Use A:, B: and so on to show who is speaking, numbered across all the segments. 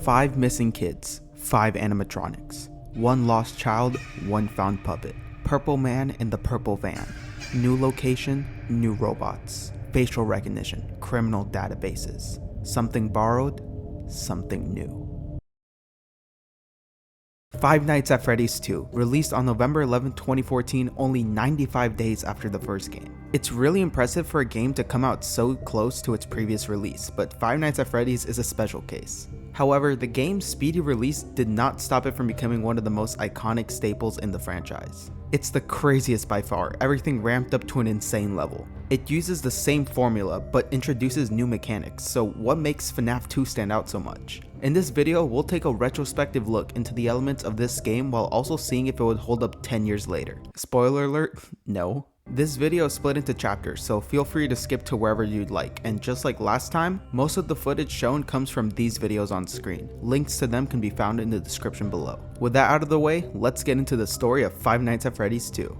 A: 5 missing kids, 5 animatronics, 1 lost child, 1 found puppet, purple man in the purple van, new location, new robots, facial recognition, criminal databases, something borrowed, something new. Five Nights at Freddy's 2, released on November 11, 2014, only 95 days after the first game. It's really impressive for a game to come out so close to its previous release, but Five Nights at Freddy's is a special case. However, the game's speedy release did not stop it from becoming one of the most iconic staples in the franchise. It's the craziest by far, everything ramped up to an insane level. It uses the same formula, but introduces new mechanics, so what makes FNAF 2 stand out so much? In this video, we'll take a retrospective look into the elements of this game while also seeing if it would hold up 10 years later. Spoiler alert, no. This video is split into chapters, so feel free to skip to wherever you'd like, and just like last time, most of the footage shown comes from these videos on screen. Links to them can be found in the description below. With that out of the way, let's get into the story of Five Nights at Freddy's 2.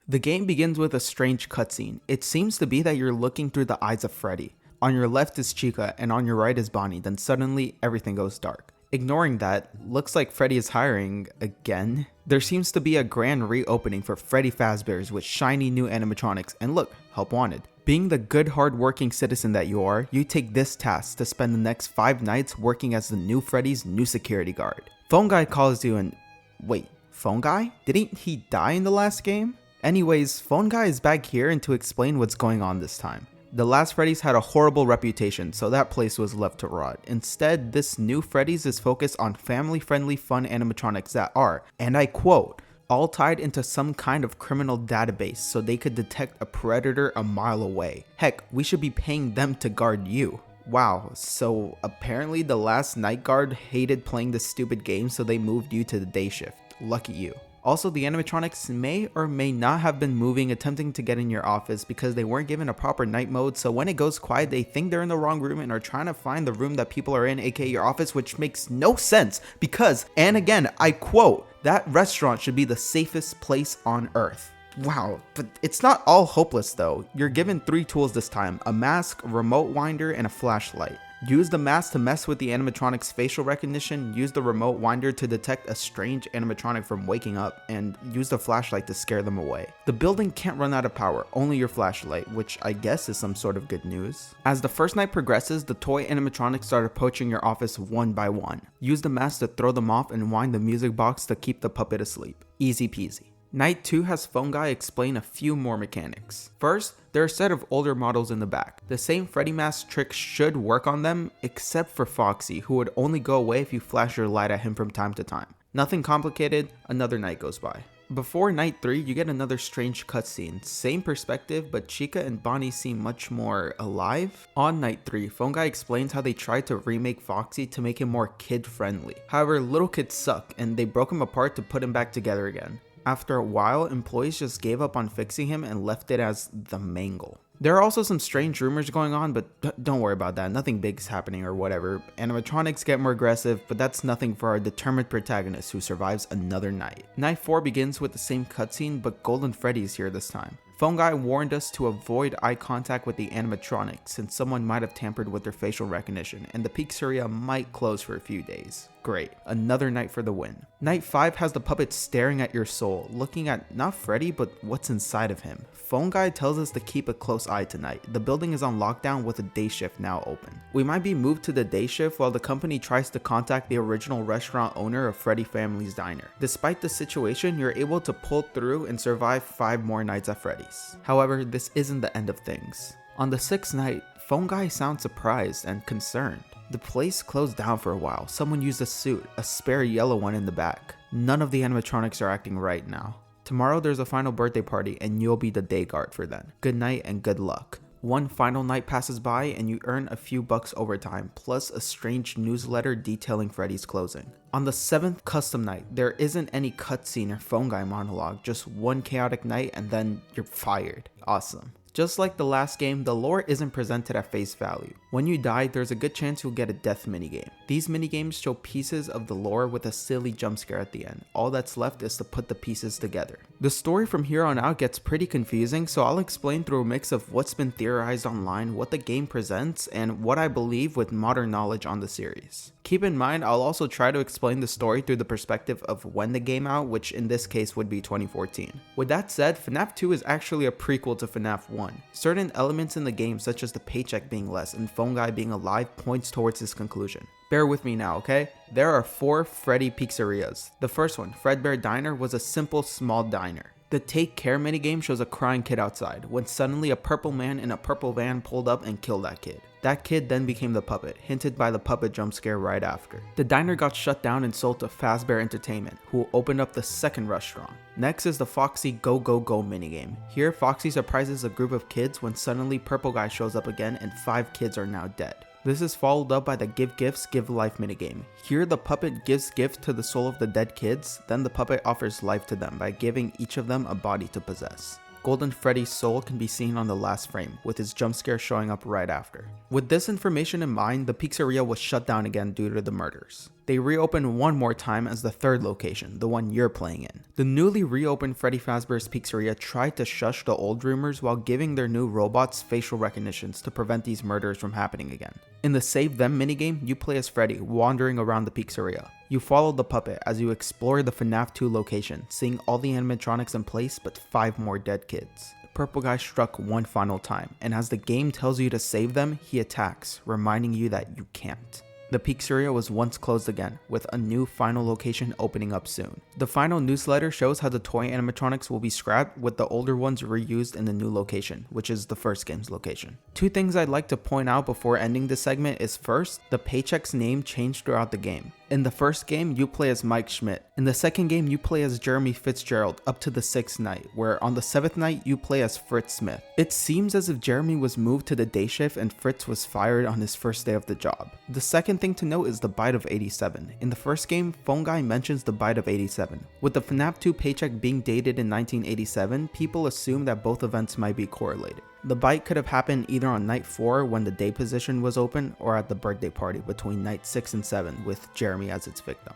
A: The game begins with a strange cutscene. It seems to be that you're looking through the eyes of Freddy. On your left is Chica, and on your right is Bonnie, then suddenly everything goes dark. Ignoring that, looks like Freddy is hiring again. There seems to be a grand reopening for Freddy Fazbear's with shiny new animatronics, and look, help wanted. Being the good hard-working citizen that you are, you take this task to spend the next 5 nights working as the new Freddy's new security guard. Phone Guy calls you and... wait, Phone Guy? Didn't he die in the last game? Anyways, Phone Guy is back here and to explain what's going on this time. The last Freddy's had a horrible reputation, so that place was left to rot. Instead, this new Freddy's is focused on family-friendly fun animatronics that are, and I quote, all tied into some kind of criminal database so they could detect a predator a mile away. Heck, we should be paying them to guard you. Wow, so apparently the last night guard hated playing this stupid game, so they moved you to the day shift. Lucky you. Also, the animatronics may or may not have been moving, attempting to get in your office because they weren't given a proper night mode, so when it goes quiet they think they're in the wrong room and are trying to find the room that people are in, aka your office, which makes no sense because, and again, I quote, that restaurant should be the safest place on earth. Wow, but it's not all hopeless though. You're given 3 tools this time, a mask, a remote winder, and a flashlight. Use the mask to mess with the animatronic's facial recognition, use the remote winder to detect a strange animatronic from waking up, and use the flashlight to scare them away. The building can't run out of power, only your flashlight, which I guess is some sort of good news. As the first night progresses, the toy animatronics start approaching your office one by one. Use the mask to throw them off and wind the music box to keep the puppet asleep. Easy peasy. Night 2 has Phone Guy explain a few more mechanics. First, there are a set of older models in the back. The same Freddy mask trick should work on them, except for Foxy, who would only go away if you flash your light at him from time to time. Nothing complicated, another night goes by. Before Night 3, you get another strange cutscene. Same perspective, but Chica and Bonnie seem much more alive. On Night 3, Phone Guy explains how they tried to remake Foxy to make him more kid-friendly. However, little kids suck, and they broke him apart to put him back together again. After a while, employees just gave up on fixing him and left it as the Mangle. There are also some strange rumors going on, but don't worry about that, nothing big's happening or whatever. Animatronics get more aggressive, but that's nothing for our determined protagonist who survives another night. Night 4 begins with the same cutscene, but Golden Freddy is here this time. Phone Guy warned us to avoid eye contact with the animatronics since someone might have tampered with their facial recognition and the pizzeria might close for a few days. Great, another night for the win. Night 5 has the puppet staring at your soul, looking at not Freddy but what's inside of him. Phone Guy tells us to keep a close eye tonight. The building is on lockdown with a day shift now open. We might be moved to the day shift while the company tries to contact the original restaurant owner of Freddy Family's Diner. Despite the situation, you're able to pull through and survive 5 more nights at Freddy's. However, this isn't the end of things. On the 6th night, Phone Guy sounds surprised and concerned. The place closed down for a while. Someone used a suit, a spare yellow one in the back. None of the animatronics are acting right now. Tomorrow there's a final birthday party and you'll be the day guard for then. Good night and good luck. One final night passes by and you earn a few bucks overtime, plus a strange newsletter detailing Freddy's closing. On the 7th custom night, there isn't any cutscene or Phone Guy monologue, just one chaotic night and then you're fired. Awesome. Just like the last game, the lore isn't presented at face value. When you die, there's a good chance you'll get a death minigame. These minigames show pieces of the lore with a silly jump scare at the end. All that's left is to put the pieces together. The story from here on out gets pretty confusing, so I'll explain through a mix of what's been theorized online, what the game presents, and what I believe with modern knowledge on the series. Keep in mind, I'll also try to explain the story through the perspective of when the game out, which in this case would be 2014. With that said, FNAF 2 is actually a prequel to FNAF 1. Certain elements in the game, such as the paycheck being less and Phone Guy being alive, points towards this conclusion. Bear with me now, okay? There are 4 Freddy pizzerias. The first one, Fredbear Diner, was a simple small diner. The Take Care minigame shows a crying kid outside, when suddenly a purple man in a purple van pulled up and killed that kid. That kid then became the puppet, hinted by the puppet jump scare right after. The diner got shut down and sold to Fazbear Entertainment, who opened up the second restaurant. Next is the Foxy Go Go Go minigame. Here, Foxy surprises a group of kids when suddenly Purple Guy shows up again and 5 kids are now dead. This is followed up by the Give Gifts, Give Life minigame. Here the puppet gives gifts to the soul of the dead kids, then the puppet offers life to them by giving each of them a body to possess. Golden Freddy's soul can be seen on the last frame, with his jump scare showing up right after. With this information in mind, the pizzeria was shut down again due to the murders. They reopened one more time as the third location, the one you're playing in. The newly reopened Freddy Fazbear's Pizzeria tried to shush the old rumors while giving their new robots facial recognitions to prevent these murders from happening again. In the Save Them minigame, you play as Freddy, wandering around the pizzeria. You follow the puppet as you explore the FNAF 2 location, seeing all the animatronics in place but 5 more dead kids. The purple guy struck one final time, and as the game tells you to save them, he attacks, reminding you that you can't. The pizzeria was once closed again, with a new final location opening up soon. The final newsletter shows how the toy animatronics will be scrapped, with the older ones reused in the new location, which is the first game's location. 2 things I'd like to point out before ending this segment is first, the paycheck's name changed throughout the game. In the first game, you play as Mike Schmidt. In the second game, you play as Jeremy Fitzgerald up to the 6th night, where on the 7th night, you play as Fritz Smith. It seems as if Jeremy was moved to the day shift and Fritz was fired on his first day of the job. The second thing to note is the bite of 87. In the first game, Phone Guy mentions the bite of 87. With the FNAF 2 paycheck being dated in 1987, people assume that both events might be correlated. The bite could have happened either on night 4 when the day position was open, or at the birthday party between night 6 and 7 with Jeremy as its victim.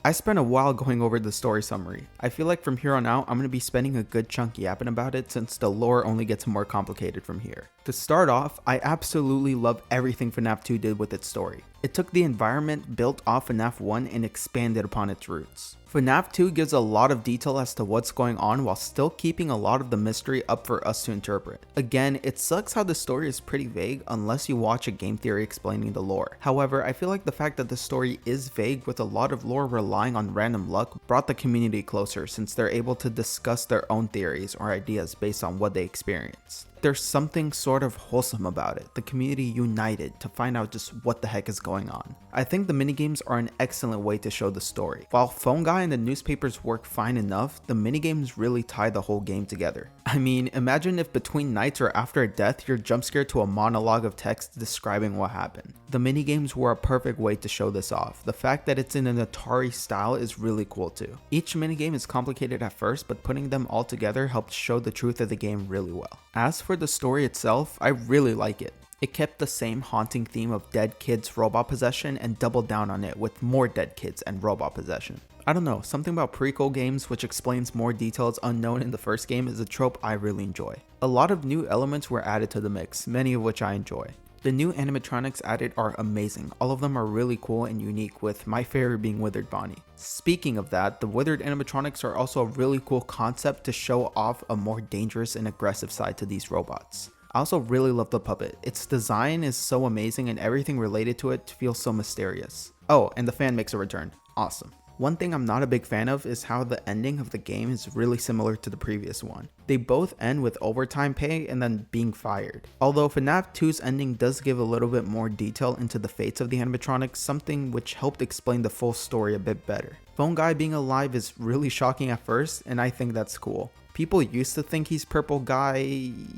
A: I spent a while going over the story summary. I feel like from here on out, I'm going to be spending a good chunk yapping about it since the lore only gets more complicated from here. To start off, I absolutely love everything FNAF 2 did with its story. It took the environment built off FNAF 1 and expanded upon its roots. FNAF 2 gives a lot of detail as to what's going on while still keeping a lot of the mystery up for us to interpret. Again, it sucks how the story is pretty vague unless you watch a game theory explaining the lore. However, I feel like the fact that the story is vague with a lot of lore relying on random luck brought the community closer since they're able to discuss their own theories or ideas based on what they experienced. There's something sort of wholesome about it, the community united to find out just what the heck is going on. I think the minigames are an excellent way to show the story. While Phone Guy and the newspapers work fine enough, the minigames really tie the whole game together. I mean, imagine if between nights or after a death, you're jump scared to a monologue of text describing what happened. The minigames were a perfect way to show this off. The fact that it's in an Atari style is really cool too. Each minigame is complicated at first, but putting them all together helped show the truth of the game really well. As for the story itself, I really like it. It kept the same haunting theme of dead kids robot possession and doubled down on it with more dead kids and robot possession. I don't know, something about prequel games which explains more details unknown in the first game is a trope I really enjoy. A lot of new elements were added to the mix, many of which I enjoy. The new animatronics added are amazing, all of them are really cool and unique, with my favorite being Withered Bonnie. Speaking of that, the Withered animatronics are also a really cool concept to show off a more dangerous and aggressive side to these robots. I also really love the puppet. Its design is so amazing and everything related to it feels so mysterious. Oh, and the fan makes a return. Awesome. One thing I'm not a big fan of is how the ending of the game is really similar to the previous one. They both end with overtime pay and then being fired. Although FNAF 2's ending does give a little bit more detail into the fates of the animatronics, something which helped explain the full story a bit better. Phone Guy being alive is really shocking at first, and I think that's cool. People used to think he's Purple Guy.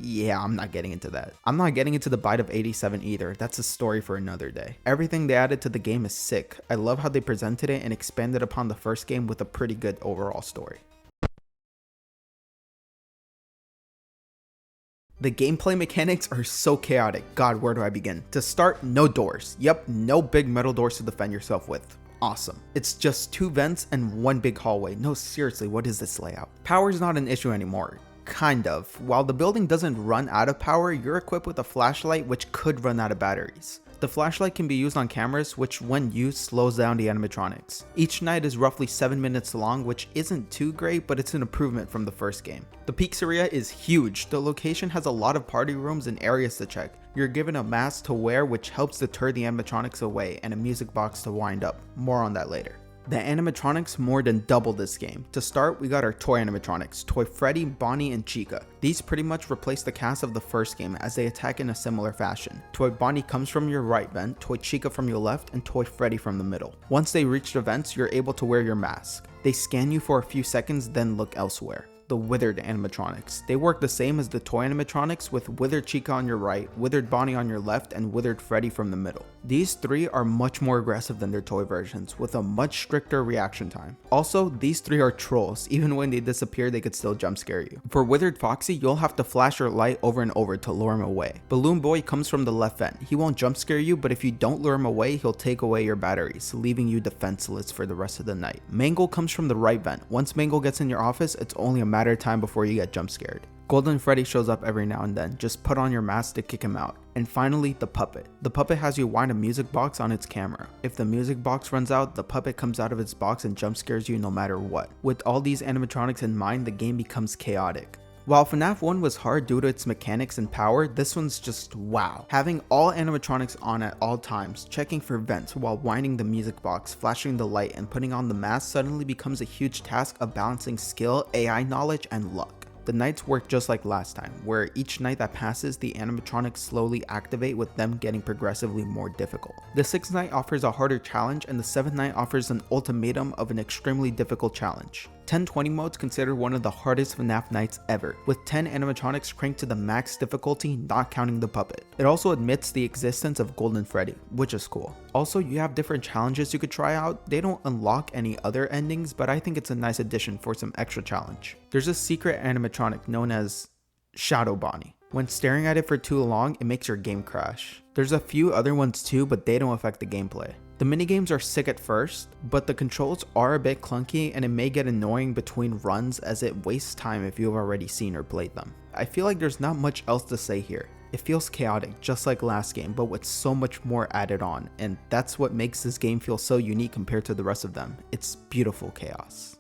A: Yeah, I'm not getting into that. I'm not getting into the bite of 87 either. That's a story for another day. Everything they added to the game is sick. I love how they presented it and expanded upon the first game with a pretty good overall story. The gameplay mechanics are so chaotic. God, where do I begin? To start, no doors. Yep, no big metal doors to defend yourself with. Awesome. It's just 2 vents and 1 big hallway. No, seriously, what is this layout? Power's not an issue anymore. Kind of. While the building doesn't run out of power, you're equipped with a flashlight which could run out of batteries. The flashlight can be used on cameras, which when used slows down the animatronics. Each night is roughly 7 minutes long, which isn't too great, but it's an improvement from the first game. The pizzeria is huge. The location has a lot of party rooms and areas to check. You're given a mask to wear, which helps deter the animatronics away, and a music box to wind up. More on that later. The animatronics more than double this game. To start, we got our toy animatronics, Toy Freddy, Bonnie, and Chica. These pretty much replace the cast of the first game as they attack in a similar fashion. Toy Bonnie comes from your right vent, Toy Chica from your left, and Toy Freddy from the middle. Once they reach the vents, you're able to wear your mask. They scan you for a few seconds, then look elsewhere. The withered animatronics. They work the same as the toy animatronics, with withered Chica on your right, withered Bonnie on your left, and withered Freddy from the middle. These 3 are much more aggressive than their toy versions, with a much stricter reaction time. Also, these 3 are trolls. Even when they disappear, they could still jump scare you. For withered Foxy, you'll have to flash your light over and over to lure him away. Balloon Boy comes from the left vent. He won't jump scare you, but if you don't lure him away, he'll take away your batteries, leaving you defenseless for the rest of the night. Mangle comes from the right vent. Once Mangle gets in your office, it's only a matter of time before you get jump scared. Golden Freddy shows up every now and then, just put on your mask to kick him out. And finally, the puppet. The puppet has you wind a music box on its camera. If the music box runs out, the puppet comes out of its box and jump scares you no matter what. With all these animatronics in mind, the game becomes chaotic. While FNAF 1 was hard due to its mechanics and power, this one's just wow. Having all animatronics on at all times, checking for vents while winding the music box, flashing the light, and putting on the mask suddenly becomes a huge task of balancing skill, AI knowledge, and luck. The nights work just like last time, where each night that passes, the animatronics slowly activate, with them getting progressively more difficult. The 6th night offers a harder challenge, and the 7th night offers an ultimatum of an extremely difficult challenge. 1020 mode's considered one of the hardest FNAF nights ever, with 10 animatronics cranked to the max difficulty, not counting the puppet. It also admits the existence of Golden Freddy, which is cool. Also, you have different challenges you could try out. They don't unlock any other endings, but I think it's a nice addition for some extra challenge. There's a secret animatronic known as Shadow Bonnie. When staring at it for too long, it makes your game crash. There's a few other ones too, but they don't affect the gameplay. The minigames are sick at first, but the controls are a bit clunky and it may get annoying between runs as it wastes time if you've already seen or played them. I feel like there's not much else to say here. It feels chaotic just like last game, but with so much more added on, and that's what makes this game feel so unique compared to the rest of them. It's beautiful chaos.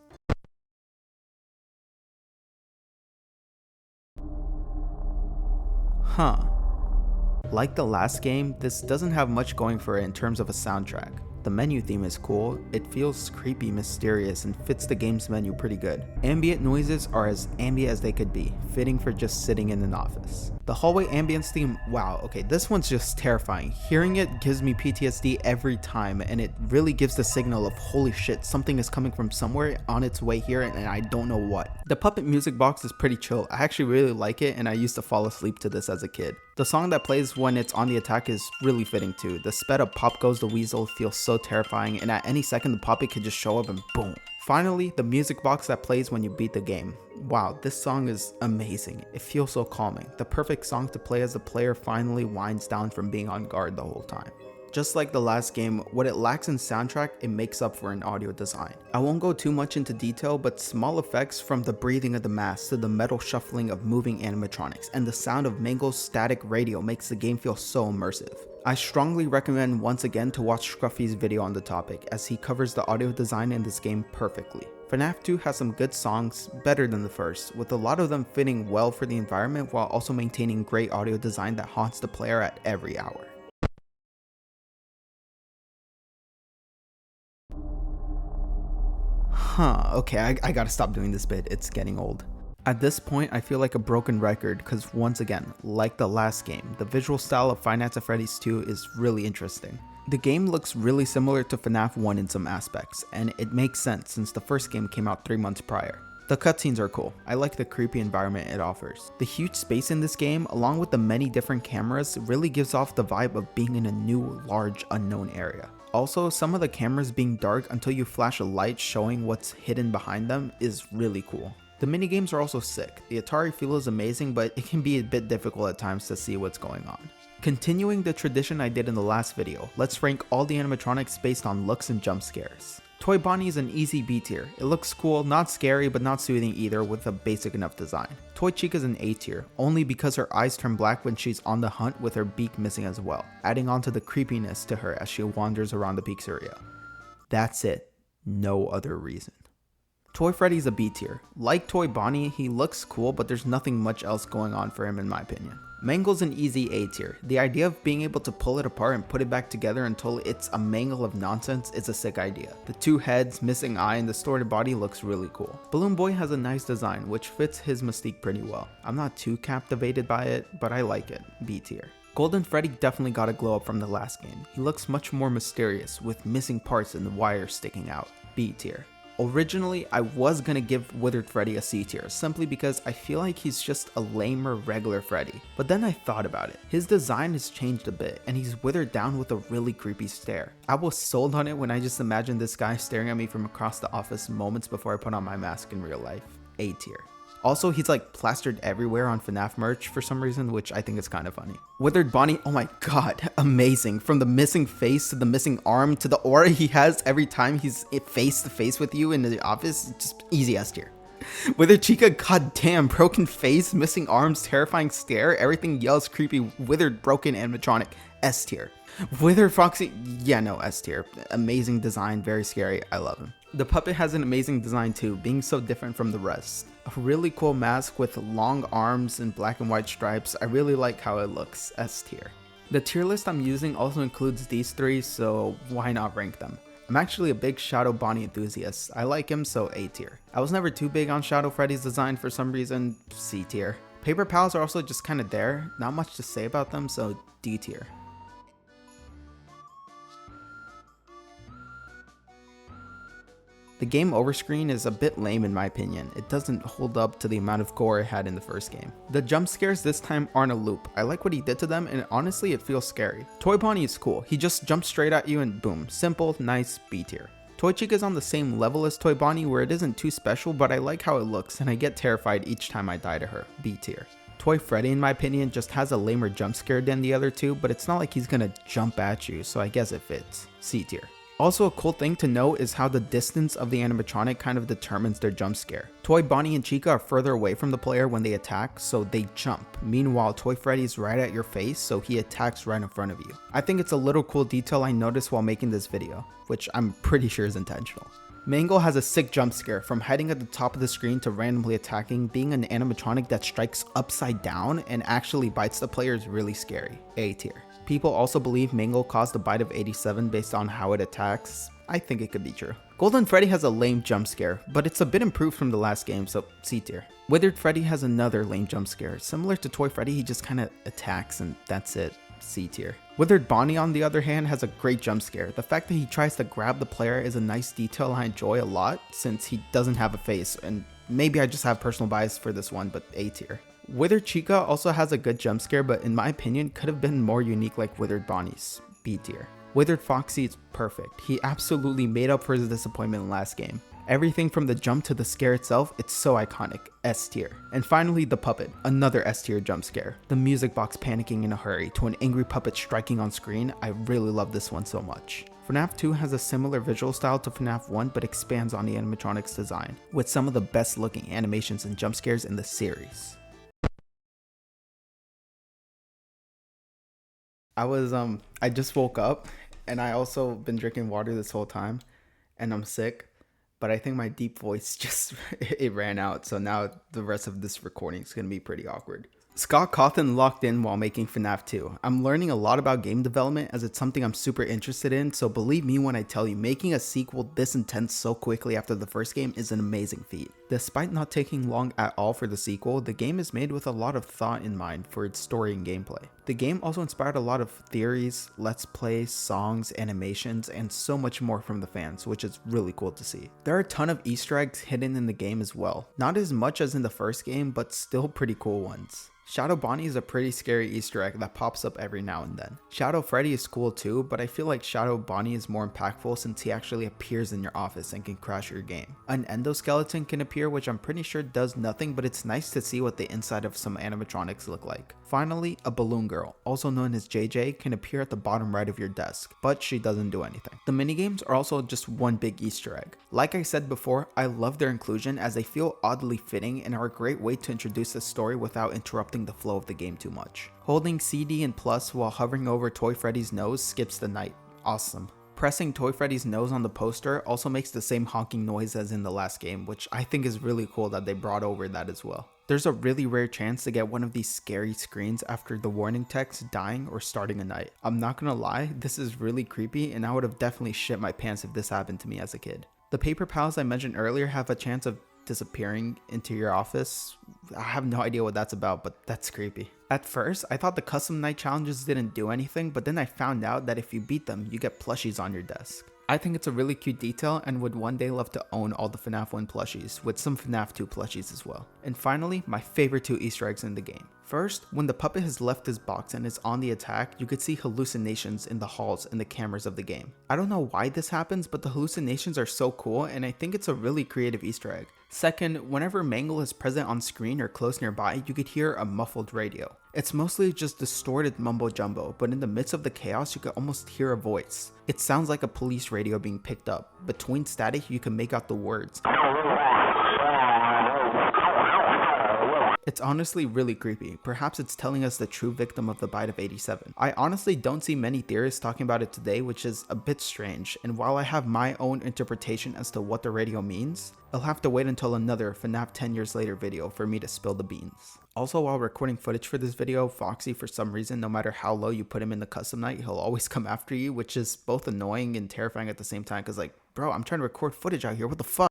A: Like the last game, this doesn't have much going for it in terms of a soundtrack. The menu theme is cool, it feels creepy, mysterious, and fits the game's menu pretty good. Ambient noises are as ambient as they could be, fitting for just sitting in an office. The hallway ambience theme, wow, okay, this one's just terrifying. Hearing it gives me PTSD every time, and it really gives the signal of holy shit, something is coming from somewhere on its way here and I don't know what. The puppet music box is pretty chill. I actually really like it and I used to fall asleep to this as a kid. The song that plays when it's on the attack is really fitting too. The sped up Pop Goes the Weasel feels so terrifying, and at any second the puppet could just show up and boom. Finally, the music box that plays when you beat the game. Wow, this song is amazing. It feels so calming. The perfect song to play as the player finally winds down from being on guard the whole time. Just like the last game, what it lacks in soundtrack, it makes up for in audio design. I won't go too much into detail, but small effects from the breathing of the mask to the metal shuffling of moving animatronics and the sound of Mangle's static radio makes the game feel so immersive. I strongly recommend once again to watch Scruffy's video on the topic, as he covers the audio design in this game perfectly. FNAF 2 has some good songs, better than the first, with a lot of them fitting well for the environment while also maintaining great audio design that haunts the player at every hour. Okay, I gotta stop doing this bit, it's getting old. At this point, I feel like a broken record because once again, like the last game, the visual style of Five Nights at Freddy's 2 is really interesting. The game looks really similar to FNAF 1 in some aspects, and it makes sense since the first game came out 3 months prior. The cutscenes are cool. I like the creepy environment it offers. The huge space in this game, along with the many different cameras, really gives off the vibe of being in a new, large, unknown area. Also, some of the cameras being dark until you flash a light showing what's hidden behind them is really cool. The minigames are also sick. The Atari feel is amazing, but it can be a bit difficult at times to see what's going on. Continuing the tradition I did in the last video, let's rank all the animatronics based on looks and jump scares. Toy Bonnie is an easy B tier. It looks cool, not scary but not soothing either, with a basic enough design. Toy Chica is an A tier, only because her eyes turn black when she's on the hunt with her beak missing as well, adding on to the creepiness to her as she wanders around the pizzeria. That's it, no other reason. Toy Freddy is a B tier. Like Toy Bonnie, he looks cool but there's nothing much else going on for him in my opinion. Mangle's an easy A tier. The idea of being able to pull it apart and put it back together until it's a mangle of nonsense is a sick idea. The two heads, missing eye, and distorted body looks really cool. Balloon Boy has a nice design which fits his mystique pretty well. I'm not too captivated by it, but I like it. B tier. Golden Freddy definitely got a glow up from the last game. He looks much more mysterious with missing parts and the wires sticking out. B tier. Originally, I was gonna give Withered Freddy a C tier, simply because I feel like he's just a lamer regular Freddy. But then I thought about it. His design has changed a bit, and he's withered down with a really creepy stare. I was sold on it when I just imagined this guy staring at me from across the office moments before I put on my mask in real life. A tier. Also, he's like plastered everywhere on FNAF merch for some reason, which I think is kind of funny. Withered Bonnie, oh my god, amazing. From the missing face to the missing arm to the aura he has every time he's face to face with you in the office, just easy S tier. Withered Chica, goddamn, broken face, missing arms, terrifying stare, everything yells creepy, withered, broken animatronic, S tier. Withered Foxy, yeah, no, S tier. Amazing design, very scary, I love him. The puppet has an amazing design too, being so different from the rest. A really cool mask with long arms and black and white stripes. I really like how it looks. S tier. The tier list I'm using also includes these three, so why not rank them? I'm actually a big Shadow Bonnie enthusiast. I like him, so A tier. I was never too big on Shadow Freddy's design for some reason. C tier. Paper Pals are also just kind of there. Not much to say about them, so D tier. The game over screen is a bit lame in my opinion. It doesn't hold up to the amount of gore it had in the first game. The jump scares this time aren't a loop. I like what he did to them, and honestly it feels scary. Toy Bonnie is cool. He just jumps straight at you and boom. Simple, nice, B tier. Toy Chica is on the same level as Toy Bonnie where it isn't too special, but I like how it looks and I get terrified each time I die to her. B tier. Toy Freddy in my opinion just has a lamer jump scare than the other two, but it's not like he's gonna jump at you, so I guess it fits. C tier. Also, a cool thing to note is how the distance of the animatronic kind of determines their jump scare. Toy Bonnie and Chica are further away from the player when they attack, so they jump. Meanwhile, Toy Freddy is right at your face, so he attacks right in front of you. I think it's a little cool detail I noticed while making this video, which I'm pretty sure is intentional. Mangle has a sick jump scare, from hiding at the top of the screen to randomly attacking. Being an animatronic that strikes upside down and actually bites the player is really scary. A tier. People also believe Mangle caused a bite of 87 based on how it attacks. I think it could be true. Golden Freddy has a lame jump scare, but it's a bit improved from the last game, so C tier. Withered Freddy has another lame jump scare. Similar to Toy Freddy, he just kinda attacks and that's it. C tier. Withered Bonnie on the other hand has a great jump scare. The fact that he tries to grab the player is a nice detail I enjoy a lot since he doesn't have a face, and maybe I just have personal bias for this one, but A tier. Withered Chica also has a good jump scare, but in my opinion could have been more unique like Withered Bonnie's. B tier. Withered Foxy is perfect. He absolutely made up for his disappointment in last game. Everything from the jump to the scare itself, it's so iconic. S tier. And finally the puppet, another S tier jump scare. The music box panicking in a hurry to an angry puppet striking on screen. I really love this one so much. FNAF 2 has a similar visual style to FNAF 1 but expands on the animatronics design, with some of the best looking animations and jump scares in the series. I just woke up and I also been drinking water this whole time and I'm sick, but I think my deep voice just, it ran out. So now the rest of this recording is going to be pretty awkward. Scott Cawthon locked in while making FNAF 2. I'm learning a lot about game development as it's something I'm super interested in, so believe me when I tell you making a sequel this intense so quickly after the first game is an amazing feat. Despite not taking long at all for the sequel, the game is made with a lot of thought in mind for its story and gameplay. The game also inspired a lot of theories, let's plays, songs, animations, and so much more from the fans, which is really cool to see. There are a ton of Easter eggs hidden in the game as well. Not as much as in the first game, but still pretty cool ones. Shadow Bonnie is a pretty scary Easter egg that pops up every now and then. Shadow Freddy is cool too, but I feel like Shadow Bonnie is more impactful since he actually appears in your office and can crash your game. An endoskeleton can appear, which I'm pretty sure does nothing, but it's nice to see what the inside of some animatronics look like. Finally, a balloon girl, also known as JJ, can appear at the bottom right of your desk, but she doesn't do anything. The minigames are also just one big Easter egg. Like I said before, I love their inclusion as they feel oddly fitting and are a great way to introduce the story without interrupting the flow of the game too much. Holding CD and plus while hovering over Toy Freddy's nose skips the night. Awesome. Pressing Toy Freddy's nose on the poster also makes the same honking noise as in the last game, which I think is really cool that they brought over that as well. There's a really rare chance to get one of these scary screens after the warning text dying or starting a night. I'm not gonna lie, this is really creepy and I would have definitely shit my pants if this happened to me as a kid. The paper pals I mentioned earlier have a chance of disappearing into your office. I have no idea what that's about, but that's creepy. At first, I thought the custom night challenges didn't do anything, but then I found out that if you beat them, you get plushies on your desk. I think it's a really cute detail and would one day love to own all the FNAF 1 plushies, with some FNAF 2 plushies as well. And finally, my favorite 2 Easter eggs in the game. First, when the puppet has left his box and is on the attack, you could see hallucinations in the halls and the cameras of the game. I don't know why this happens, but the hallucinations are so cool and I think it's a really creative Easter egg. Second, whenever Mangle is present on screen or close nearby, you could hear a muffled radio. It's mostly just distorted mumbo jumbo, but in the midst of the chaos, you could almost hear a voice. It sounds like a police radio being picked up. Between static, you can make out the words. It's honestly really creepy. Perhaps it's telling us the true victim of the bite of 87. I honestly don't see many theorists talking about it today, which is a bit strange, and while I have my own interpretation as to what the radio means, I'll have to wait until another FNAF 10 years later video for me to spill the beans. Also, while recording footage for this video, Foxy, for some reason, no matter how low you put him in the custom night, he'll always come after you, which is both annoying and terrifying at the same time, because like, bro, I'm trying to record footage out here, what the fuck?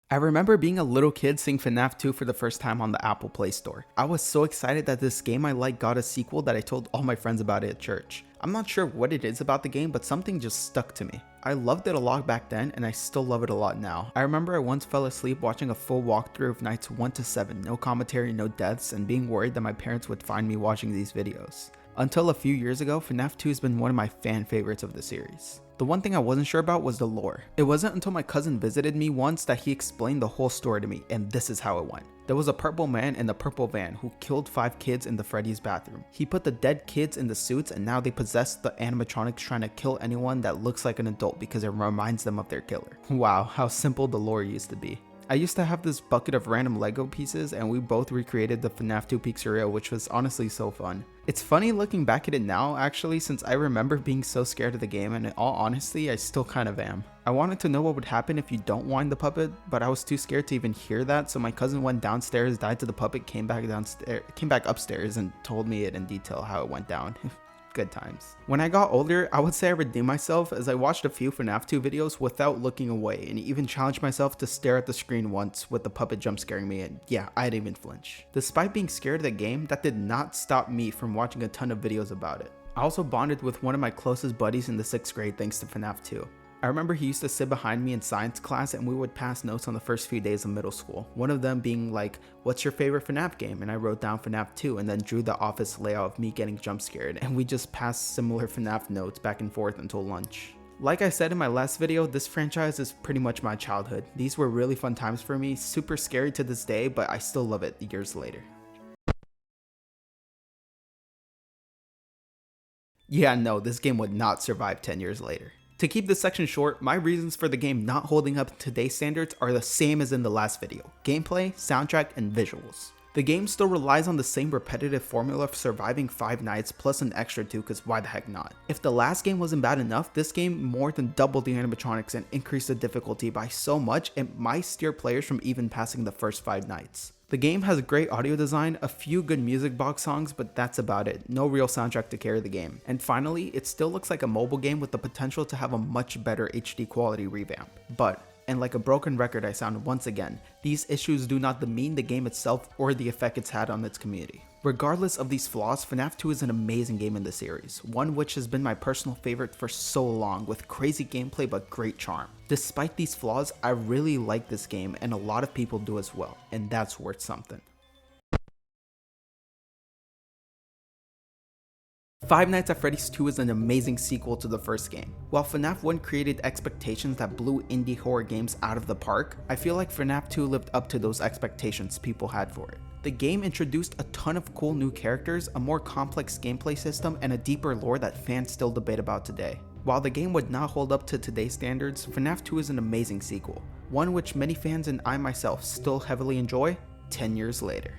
A: I remember being a little kid seeing FNAF 2 for the first time on the Apple Play Store. I was so excited that this game I like got a sequel that I told all my friends about it at church. I'm not sure what it is about the game, but something just stuck to me. I loved it a lot back then and I still love it a lot now. I remember I once fell asleep watching a full walkthrough of nights 1 to 7, no commentary, no deaths, and being worried that my parents would find me watching these videos. Until a few years ago, FNAF 2 has been one of my fan favorites of the series. The one thing I wasn't sure about was the lore. It wasn't until my cousin visited me once that he explained the whole story to me, and this is how it went. There was a purple man in the purple van who killed 5 kids in the Freddy's bathroom. He put the dead kids in the suits and now they possess the animatronics trying to kill anyone that looks like an adult because it reminds them of their killer. Wow, how simple the lore used to be. I used to have this bucket of random Lego pieces and we both recreated the FNAF 2 pizzeria, which was honestly so fun. It's funny looking back at it now actually, since I remember being so scared of the game, and in all honesty I still kind of am. I wanted to know what would happen if you don't wind the puppet, but I was too scared to even hear that, so my cousin went downstairs, died to the puppet, came back upstairs and told me it in detail how it went down. Good times. When I got older, I would say I redeemed myself as I watched a few FNAF 2 videos without looking away and even challenged myself to stare at the screen once with the puppet jump scaring me, and yeah, I didn't even flinch. Despite being scared of the game, that did not stop me from watching a ton of videos about it. I also bonded with one of my closest buddies in the 6th grade thanks to FNAF 2. I remember he used to sit behind me in science class and we would pass notes on the first few days of middle school. One of them being like, what's your favorite FNAF game? And I wrote down FNAF 2 and then drew the office layout of me getting jump scared, and we just passed similar FNAF notes back and forth until lunch. Like I said in my last video, this franchise is pretty much my childhood. These were really fun times for me, super scary to this day, but I still love it years later. Yeah, no, this game would not survive 10 years later. To keep this section short, my reasons for the game not holding up to today's standards are the same as in the last video: gameplay, soundtrack, and visuals. The game still relies on the same repetitive formula of surviving 5 nights plus an extra 2, cause why the heck not? If the last game wasn't bad enough, this game more than doubled the animatronics and increased the difficulty by so much it might steer players from even passing the first 5 nights. The game has great audio design, a few good music box songs, but that's about it. No real soundtrack to carry the game. And finally, it still looks like a mobile game with the potential to have a much better HD quality revamp. But, and like a broken record I sound once again, these issues do not demean the game itself or the effect it's had on its community. Regardless of these flaws, FNAF 2 is an amazing game in the series, one which has been my personal favorite for so long, with crazy gameplay but great charm. Despite these flaws, I really like this game and a lot of people do as well, and that's worth something. Five Nights at Freddy's 2 is an amazing sequel to the first game. While FNAF 1 created expectations that blew indie horror games out of the park, I feel like FNAF 2 lived up to those expectations people had for it. The game introduced a ton of cool new characters, a more complex gameplay system, and a deeper lore that fans still debate about today. While the game would not hold up to today's standards, FNAF 2 is an amazing sequel, one which many fans and I myself still heavily enjoy 10 years later.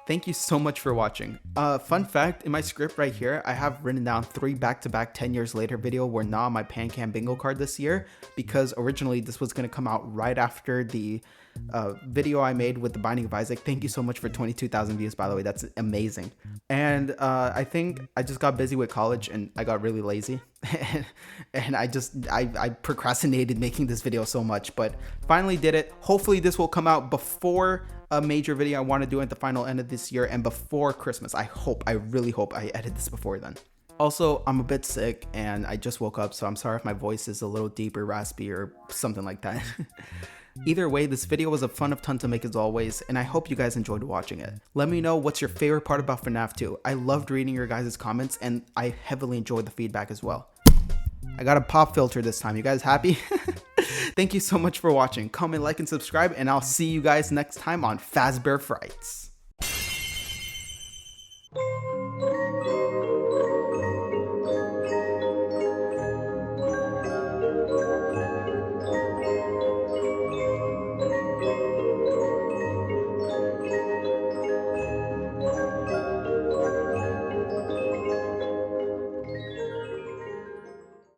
A: Thank you so much for watching. Fun fact, in my script right here, I have written down 3 back-to-back 10 years later video were not on my PanCam bingo card this year, because originally this was going to come out right after the video I made with The Binding of Isaac. Thank you so much for 22,000 views, by the way. That's amazing. And I think I just got busy with college and I got really lazy. And I procrastinated making this video so much, but finally did it. Hopefully this will come out before a major video I want to do at the final end of this year and before Christmas. I really hope I edit this before then. Also, I'm a bit sick and I just woke up, so I'm sorry if my voice is a little deep or raspy or something like that. Either way, this video was a ton to make as always, and I hope you guys enjoyed watching it. Let me know what's your favorite part about FNAF 2. I loved reading your guys' comments and I heavily enjoyed the feedback as well. I got a pop filter this time. You guys happy? Thank you so much for watching. Comment, like, and subscribe, and I'll see you guys next time on Fazbear Frights.